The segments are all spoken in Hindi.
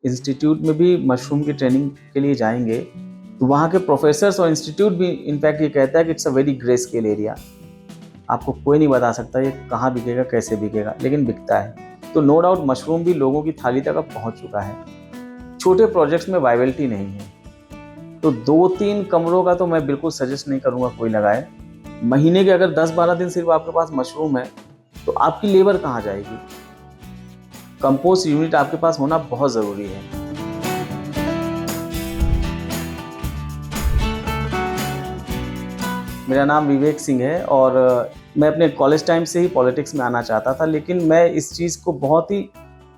इंस्टीट्यूट में भी मशरूम की ट्रेनिंग के लिए जाएंगे तो वहाँ के प्रोफेसर्स और इंस्टीट्यूट भी इनफैक्ट ये कहता है कि it's a very grey scale area. आपको कोई नहीं बता सकता ये कहाँ बिकेगा, कैसे बिकेगा, लेकिन बिकता है। तो नो डाउट मशरूम भी लोगों की थाली तक अब पहुँच चुका है। छोटे प्रोजेक्ट्स में वायबिलिटी नहीं है, तो 2-3 कमरों का तो मैं बिल्कुल सजेस्ट नहीं करूँगा कोई लगाए। महीने के अगर 10-12 दिन सिर्फ आपके पास मशरूम है तो आपकी लेबर कहाँ जाएगी? कंपोस्ट यूनिट आपके पास होना बहुत ज़रूरी है। मेरा नाम विवेक सिंह है और मैं अपने कॉलेज टाइम से ही पॉलिटिक्स में आना चाहता था, लेकिन मैं इस चीज़ को बहुत ही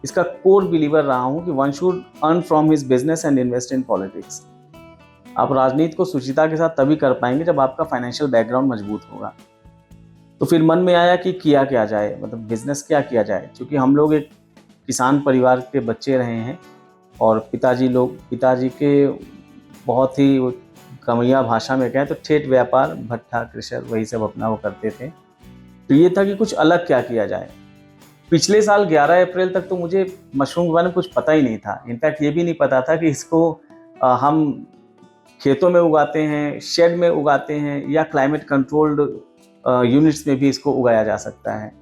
इसका कोर बिलीवर रहा हूँ कि one should earn from his business and invest in politics. आप राजनीति को सुचिता के साथ तभी कर पाएंगे जब आपका फाइनेंशियल बैकग्राउंड मजबूत होगा। तो फिर मन में आया कि किया क्या जाए, मतलब बिजनेस क्या किया जाए, क्योंकि हम लोग एक किसान परिवार के बच्चे रहे हैं और पिताजी के बहुत ही कमैया भाषा में कहें तो ठेठ व्यापार, भट्ठा, कृषर, वही सब अपना वो करते थे। तो ये था कि कुछ अलग क्या किया जाए। पिछले साल 11 अप्रैल तक तो मुझे मशरूम के बारे में कुछ पता ही नहीं था। इनफैक्ट ये भी नहीं पता था कि इसको हम खेतों में उगाते हैं, शेड में उगाते हैं या क्लाइमेट कंट्रोल्ड यूनिट्स में भी इसको उगाया जा सकता है।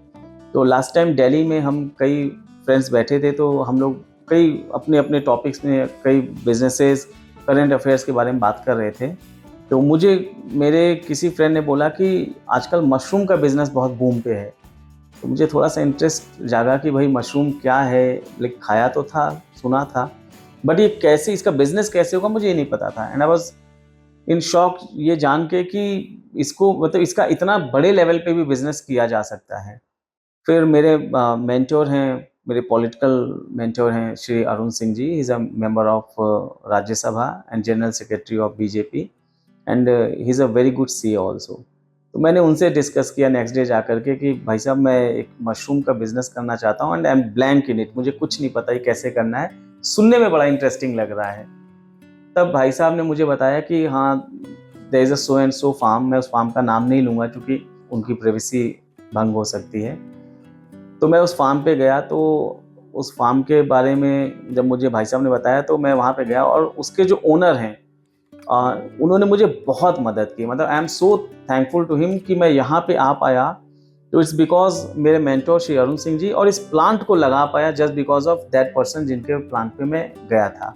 तो लास्ट टाइम दिल्ली में हम कई फ्रेंड्स बैठे थे, तो हम लोग कई अपने अपने टॉपिक्स में कई बिजनेसेस, करंट अफेयर्स के बारे में बात कर रहे थे। तो मुझे मेरे किसी फ्रेंड ने बोला कि आजकल मशरूम का बिज़नेस बहुत बूम पे है। तो मुझे थोड़ा सा इंटरेस्ट जागा कि भाई मशरूम क्या है, लाइक खाया तो था, सुना था, बट ये कैसे, इसका बिज़नेस कैसे होगा मुझे ये नहीं पता था। And I was in shock ये जान के कि इसको मतलब इसका इतना बड़े लेवल पे भी बिज़नेस किया जा सकता है। फिर मेरे मेंटोर हैं, मेरे पॉलिटिकल मेंटोर हैं Shri Arun Singh ji. He is a member of Rajya Sabha and general secretary of BJP and he is a very good CEO also. तो मैंने उनसे डिस्कस किया नेक्स्ट डे जाकर के कि भाई साहब मैं एक मशरूम का बिज़नेस करना चाहता हूँ and I am blank in it, मुझे कुछ नहीं पता ये कैसे करना है, सुनने में बड़ा इंटरेस्टिंग लग रहा है। तब भाई साहब ने मुझे बताया कि हाँ, there is a so and so farm. मैं उस फार्म का नाम नहीं लूँगा क्योंकि उनकी प्राइवेसी भंग हो सकती है। तो मैं उस फार्म पे गया, तो उस फार्म के बारे में जब मुझे भाई साहब ने बताया तो मैं वहाँ पे गया और उसके जो ओनर हैं उन्होंने मुझे बहुत मदद की। मतलब I am so thankful to him कि मैं यहाँ पे आ पाया। तो इट्स बिकॉज मेरे मेंटोर श्री अरुण सिंह जी, और इस प्लांट को लगा पाया just because of that person जिनके प्लांट पे मैं गया था।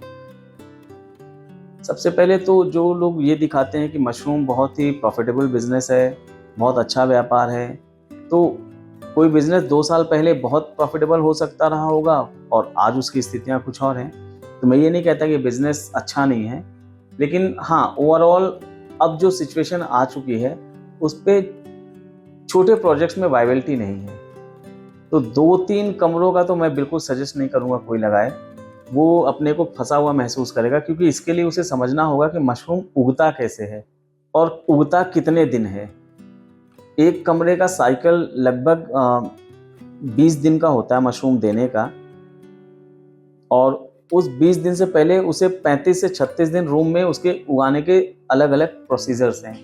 सबसे पहले तो जो लोग ये दिखाते हैं कि मशरूम बहुत ही प्रॉफिटेबल बिजनेस है, बहुत अच्छा व्यापार है, तो कोई बिजनेस 2 साल पहले बहुत प्रॉफिटेबल हो सकता रहा होगा और आज उसकी स्थितियाँ कुछ और हैं। तो मैं ये नहीं कहता कि बिजनेस अच्छा नहीं है, लेकिन हाँ, ओवरऑल अब जो सिचुएशन आ चुकी है उस पे छोटे प्रोजेक्ट्स में वायबिलिटी नहीं है। तो 2-3 कमरों का तो मैं बिल्कुल सजेस्ट नहीं करूँगा कोई लगाए। वो अपने को फंसा हुआ महसूस करेगा, क्योंकि इसके लिए उसे समझना होगा कि मशरूम उगता कैसे है और उगता कितने दिन है। एक कमरे का साइकिल लगभग 20 दिन का होता है मशरूम देने का, और उस 20 दिन से पहले उसे 35 से 36 दिन रूम में उसके उगाने के अलग अलग प्रोसीजर्स हैं।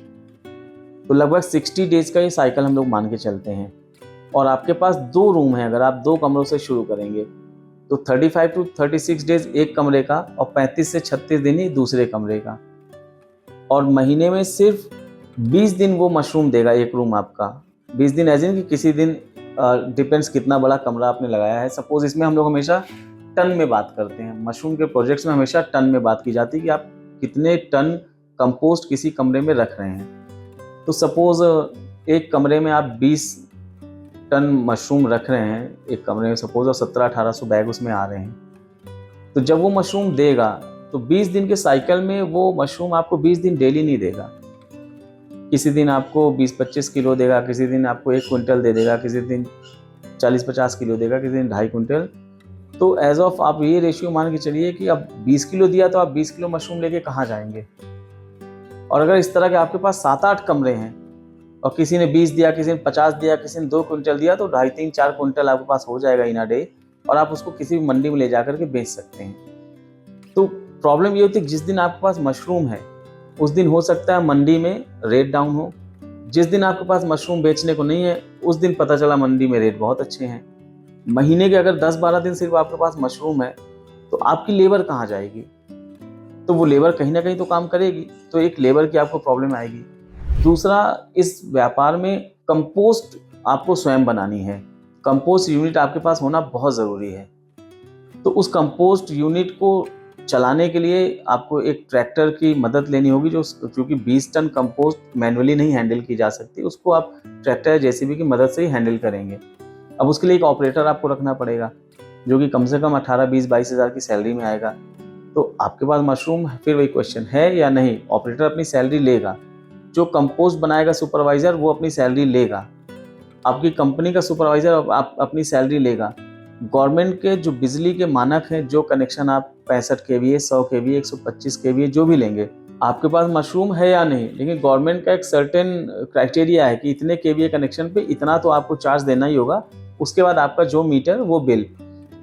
तो लगभग 60 डेज का ये साइकिल हम लोग मान के चलते हैं। और आपके पास 2 रूम हैं, अगर आप 2 कमरों से शुरू करेंगे तो 35 टू 36 डेज एक कमरे का और 35 से 36 दिन ही दूसरे कमरे का। और महीने में सिर्फ 20 दिन वो मशरूम देगा एक रूम आपका। 20 दिन एज इन कि किसी दिन डिपेंड्स कितना बड़ा कमरा आपने लगाया है। सपोज इसमें हम लोग हमेशा टन में बात करते हैं, मशरूम के प्रोजेक्ट्स में हमेशा टन में बात की जाती है कि आप कितने टन कंपोस्ट किसी कमरे में रख रहे हैं। तो सपोज एक कमरे में आप 20 टन मशरूम रख रहे हैं एक कमरे में, सपोज, और 1700-1800 बैग उसमें आ रहे हैं। तो जब वो मशरूम देगा तो 20 दिन के साइकिल में वो मशरूम आपको 20 दिन डेली नहीं देगा। किसी दिन आपको 20-25 किलो देगा, किसी दिन आपको 1 क्विंटल दे देगा, किसी दिन 40-50 किलो देगा, किसी दिन 2.5 क्विंटल। तो एज ऑफ आप ये रेशियो मान के चलिए कि अब 20 किलो दिया तो आप 20 किलो मशरूम लेके कहाँ जाएंगे। और अगर इस तरह के आपके पास 7-8 कमरे हैं और किसी ने 20 दिया, किसी ने 50 दिया, किसी ने 2 क्विंटल दिया, तो 2.5-3-4 क्विंटल आपके पास हो जाएगा इन अ डे, और आप उसको किसी भी मंडी में ले जाकर के बेच सकते हैं। तो प्रॉब्लम ये होती है कि जिस दिन आपके पास मशरूम है उस दिन हो सकता है मंडी में रेट डाउन हो। जिस दिन आपके पास मशरूम बेचने को नहीं है उस दिन पता चला मंडी में रेट बहुत अच्छे हैं। महीने के अगर 10-12 दिन सिर्फ आपके पास मशरूम है तो आपकी लेबर कहाँ जाएगी? तो वो लेबर कहीं ना कहीं तो काम करेगी, तो एक लेबर की आपको प्रॉब्लम आएगी। दूसरा, इस व्यापार में कंपोस्ट आपको स्वयं बनानी है। कंपोस्ट यूनिट आपके पास होना बहुत ज़रूरी है। तो उस कंपोस्ट यूनिट को चलाने के लिए आपको एक ट्रैक्टर की मदद लेनी होगी, क्योंकि 20 टन कंपोस्ट मैन्युअली नहीं हैंडल की जा सकती, उसको आप ट्रैक्टर या जेसीबी की मदद से ही हैंडल करेंगे। अब उसके लिए एक ऑपरेटर आपको रखना पड़ेगा, जो कि कम से कम 18, 20, 22 हज़ार की सैलरी में आएगा। तो आपके पास मशरूम, फिर वही क्वेश्चन है या नहीं? ऑपरेटर अपनी सैलरी लेगा, जो कंपोस्ट बनाएगा सुपरवाइजर वो अपनी सैलरी लेगा, आपकी कंपनी का सुपरवाइजर आप अपनी सैलरी लेगा। गवर्नमेंट के जो बिजली के मानक हैं, जो कनेक्शन आप 65 केवीए, 100 केवीए, 125 केवीए जो भी लेंगे, आपके पास मशरूम है या नहीं, लेकिन गवर्नमेंट का एक सर्टेन क्राइटेरिया है कि इतने केवीए कनेक्शन पे इतना तो आपको चार्ज देना ही होगा। उसके बाद आपका जो मीटर वो बिल,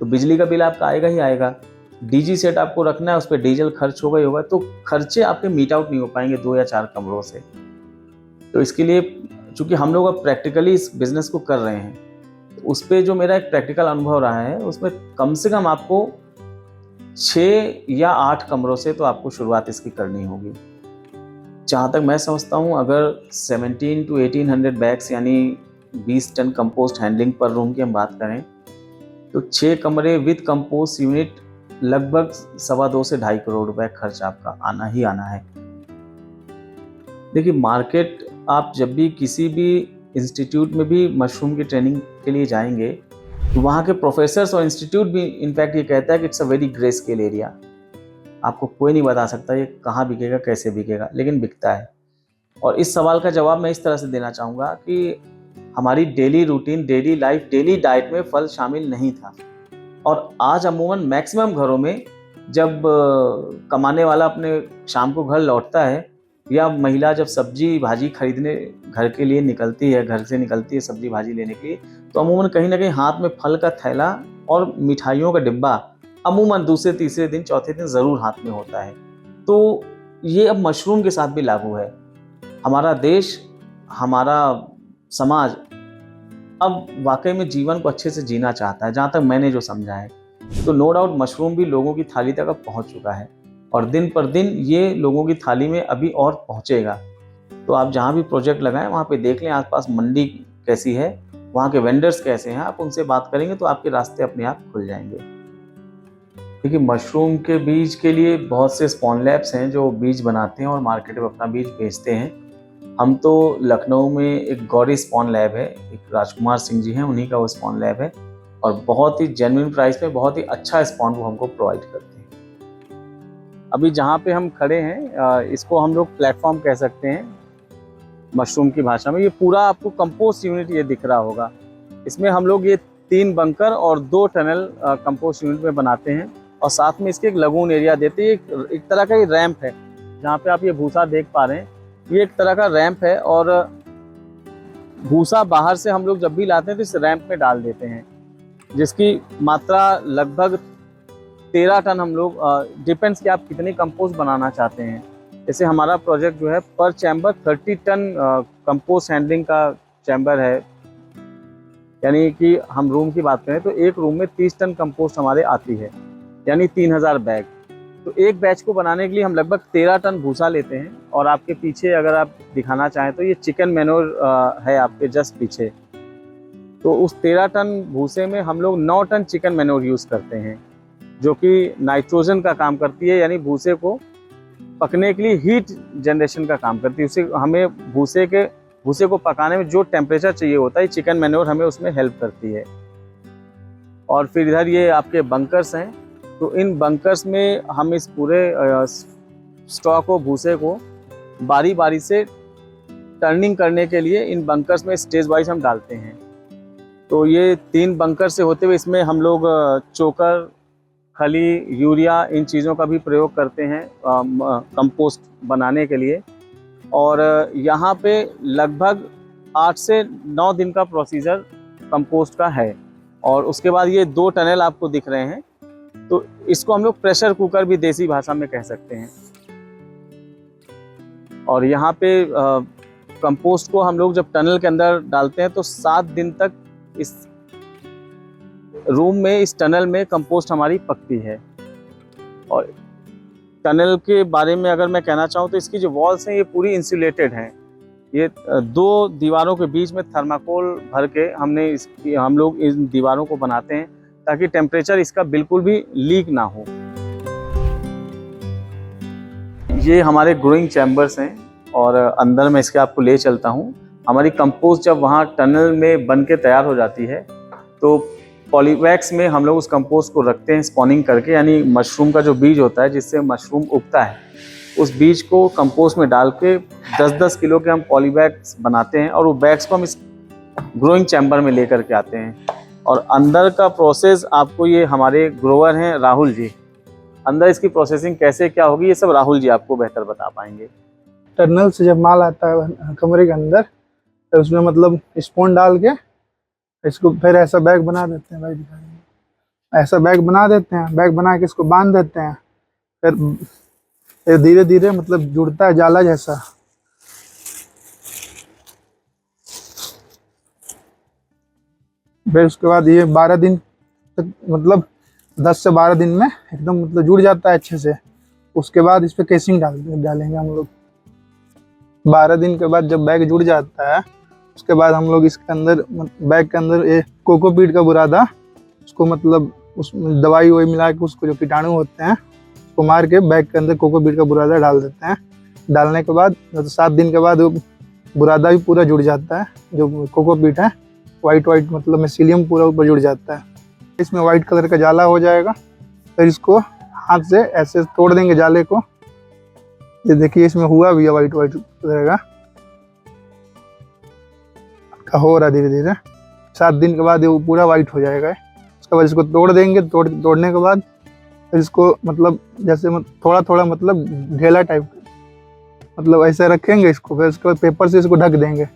तो बिजली का बिल आपका आएगा ही आएगा। डीजी सेट आपको रखना है, उस पर डीजल खर्च होगा ही होगा, तो खर्चे आपके मीट आउट नहीं हो पाएंगे 2 या 4 कमरों से। तो इसके लिए, चूंकि हम लोग अब प्रैक्टिकली इस बिजनेस को कर रहे हैं, तो उस पर जो मेरा एक प्रैक्टिकल अनुभव रहा है, उसमें कम से कम आपको 6 या 8 कमरों से तो आपको शुरुआत इसकी करनी होगी। जहाँ तक मैं समझता हूँ, अगर 17 to 1800 बैग्स यानी 20 टन कंपोस्ट हैंडलिंग पर रूम की हम बात करें, तो 6 कमरे विद कंपोस्ट यूनिट लगभग 2.25 से 2.5 करोड़ रुपए खर्च आपका आना ही आना है। देखिए, मार्केट, आप जब भी किसी भी इंस्टीट्यूट में भी मशरूम की ट्रेनिंग के लिए जाएंगे, तो वहाँ के प्रोफेसर्स और इंस्टीट्यूट भी इनफैक्ट ये कहता है कि it's a very grey scale area. आपको कोई नहीं बता सकता ये कहाँ बिकेगा, कैसे बिकेगा, लेकिन बिकता है। और इस सवाल का जवाब मैं इस तरह से देना चाहूँगा कि हमारी daily routine, daily life, daily diet में फल शामिल नहीं था। और आज अमूमन मैक्सिमम घरों में जब कमाने वाला अपने शाम को घर लौटता है, या महिला जब सब्जी भाजी खरीदने घर के लिए निकलती है, घर से निकलती है सब्जी भाजी लेने के लिए, तो अमूमन कहीं ना कहीं हाथ में फल का थैला और मिठाइयों का डिब्बा अमूमन दूसरे तीसरे दिन चौथे दिन ज़रूर हाथ में होता है। तो ये अब मशरूम के साथ भी लागू है। हमारा देश, हमारा समाज अब वाकई में जीवन को अच्छे से जीना चाहता है, जहाँ तक मैंने जो समझा है। तो नो डाउट मशरूम भी लोगों की थाली तक अब पहुँच चुका है, और दिन पर दिन ये लोगों की थाली में अभी और पहुँचेगा। तो आप जहाँ भी प्रोजेक्ट लगाएं, वहाँ पे देख लें आसपास मंडी कैसी है, वहाँ के वेंडर्स कैसे हैं, आप उनसे बात करेंगे तो आपके रास्ते अपने आप खुल जाएंगे। देखिए, मशरूम के बीज के लिए बहुत से स्पॉन लैब्स हैं जो बीज बनाते हैं और मार्केट में अपना बीज बेचते हैं। हम तो लखनऊ में एक गौरी स्पॉन लैब है, एक राजकुमार सिंह जी हैं, उन्हीं का वो स्पॉन लैब है, और बहुत ही जेन्युइन प्राइस में बहुत ही अच्छा स्पॉन वो हमको प्रोवाइड करते हैं। अभी जहाँ पे हम खड़े हैं, इसको हम लोग प्लेटफॉर्म कह सकते हैं मशरूम की भाषा में। ये पूरा आपको कंपोस्ट यूनिट ये दिख रहा होगा। इसमें हम लोग ये 3 बंकर और 2 टनल कंपोस्ट यूनिट में बनाते हैं, और साथ में इसके एक लगून एरिया देते हैं। एक तरह का ये रैंप है, जहाँ पे आप ये भूसा देख पा रहे हैं, ये एक तरह का रैंप है, और भूसा बाहर से हम लोग जब भी लाते हैं तो इस रैंप में डाल देते हैं, जिसकी मात्रा लगभग 13 टन हम लोग, डिपेंड्स कि आप कितनी कंपोस्ट बनाना चाहते हैं। जैसे हमारा प्रोजेक्ट जो है पर चैम्बर 30 टन कंपोस्ट हैंडलिंग का चैम्बर है, यानी कि हम रूम की बात करें तो एक रूम में 30 टन कंपोस्ट हमारे आती है, यानी 3000 बैग। तो एक बैच को बनाने के लिए हम लगभग 13 टन भूसा लेते हैं, और आपके पीछे अगर आप दिखाना चाहें तो ये चिकन मैन्योर है आपके जस्ट पीछे। तो उस 13 टन भूसे में हम लोग 9 टन चिकन मैन्योर यूज़ करते हैं, जो कि नाइट्रोजन का काम करती है, यानी भूसे को पकने के लिए हीट जनरेशन का काम करती है। उससे हमें भूसे को पकाने में जो टेम्परेचर चाहिए होता है, चिकन मैन्योर हमें उसमें हेल्प करती है। और फिर इधर ये आपके बंकर्स हैं, तो इन बंकर्स में हम इस पूरे स्टॉक को, भूसे को बारी बारी से टर्निंग करने के लिए इन बंकर्स में स्टेज वाइज हम डालते हैं। तो ये 3 बंकर से होते हुए इसमें हम लोग चोकर, खली, यूरिया, इन चीज़ों का भी प्रयोग करते हैं कंपोस्ट बनाने के लिए। और यहाँ पे लगभग 8 से 9 दिन का प्रोसीजर कंपोस्ट का है। और उसके बाद ये 2 टनल आपको दिख रहे हैं, तो इसको हम लोग प्रेशर कुकर भी देसी भाषा में कह सकते हैं। और यहाँ पे कंपोस्ट को हम लोग जब टनल के अंदर डालते हैं तो 7 दिन तक इस रूम में, इस टनल में कंपोस्ट हमारी पकती है। और टनल के बारे में अगर मैं कहना चाहूँ तो इसकी जो वॉल्स हैं ये पूरी इंसुलेटेड हैं। ये 2 दीवारों के बीच में थर्माकोल भर के हम लोग इन दीवारों को बनाते हैं ताकि टेम्परेचर इसका बिल्कुल भी लीक ना हो। ये हमारे ग्रोइंग चैम्बर्स हैं और अंदर मैं इसके आपको ले चलता हूँ। हमारी कंपोस्ट जब वहाँ टनल में बन के तैयार हो जाती है तो पॉलीवैक्स में हम लोग उस कंपोस्ट को रखते हैं स्पॉनिंग करके, यानी मशरूम का जो बीज होता है जिससे मशरूम उगता है, उस बीज को कंपोस्ट में डाल के 10-10 किलो के हम पॉलीबैग्स बनाते हैं और वो बैग्स को हम इस ग्रोइंग चैम्बर में लेकर के आते हैं। और अंदर का प्रोसेस आपको, ये हमारे ग्रोवर हैं राहुल जी, अंदर इसकी प्रोसेसिंग कैसे क्या होगी ये सब राहुल जी आपको बेहतर बता पाएंगे। टनल से जब माल आता है कमरे के अंदर तो उसमें मतलब स्पून डाल के इसको फिर ऐसा बैग बना देते हैं। भाई दिखाएंगे, ऐसा बैग बना देते हैं। बैग बना के इसको बांध देते हैं। फिर धीरे धीरे मतलब जुड़ता है जाला जैसा। फिर उसके बाद ये 12 दिन तक, मतलब 10 से 12 दिन में एकदम मतलब जुड़ जाता है अच्छे से। उसके बाद इस पे केसिंग डालेंगे हम लोग। 12 दिन के बाद जब बैग जुड़ जाता है उसके बाद हम लोग इसके अंदर, बैग के अंदर ये कोकोपीट का बुरादा, उसको मतलब उसमें दवाई वही मिला के उसको जो कीटाणु होते हैं उसको मार के बैग के अंदर कोकोपीट का बुरादा डाल देते हैं। डालने के बाद 7 दिन के बाद वो बुरादा भी पूरा जुड़ जाता है। जो कोकोपीट है वाइट मतलब मिसीलियम पूरा ऊपर जुड़ जाता है। इसमें वाइट कलर का जाला हो जाएगा। फिर इसको हाथ से ऐसे तोड़ देंगे जाले को। ये देखिए इसमें हुआ भी है वाइट कलर का हो रहा धीरे धीरे। 7 दिन के बाद ये पूरा वाइट हो जाएगा। उसके बाद इसको तोड़ देंगे। तोड़ने के बाद फिर इसको मतलब जैसे थोड़ा थोड़ा मतलब ढेला टाइप मतलब ऐसे रखेंगे इसको। फिर उसके बाद पेपर से इसको ढक देंगे।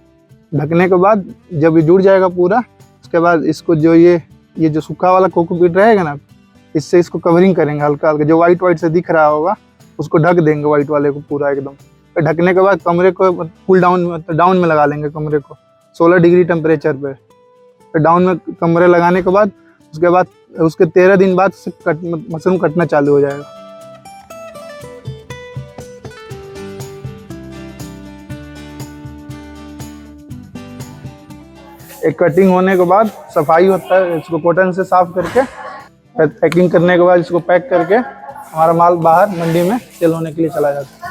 ढकने के बाद जब ये जुड़ जाएगा पूरा, उसके बाद इसको जो ये जो सूखा वाला कोकोपीट रहेगा ना, इससे इसको कवरिंग करेंगे हल्का हल्का। जो वाइट से दिख रहा होगा उसको ढक देंगे वाइट वाले को पूरा एकदम। फिर ढकने के बाद कमरे को कूल डाउन में लगा लेंगे कमरे को 16 डिग्री टेम्परेचर पे। फिर डाउन में कमरे लगाने के बाद उसके बाद उसके 13 दिन बाद मशरूम कटना चालू हो जाएगा। एक कटिंग होने के बाद सफाई होता है, इसको कॉटन से साफ करके पैकिंग करने के बाद इसको पैक करके हमारा माल बाहर मंडी में सेल होने के लिए चला जाता है।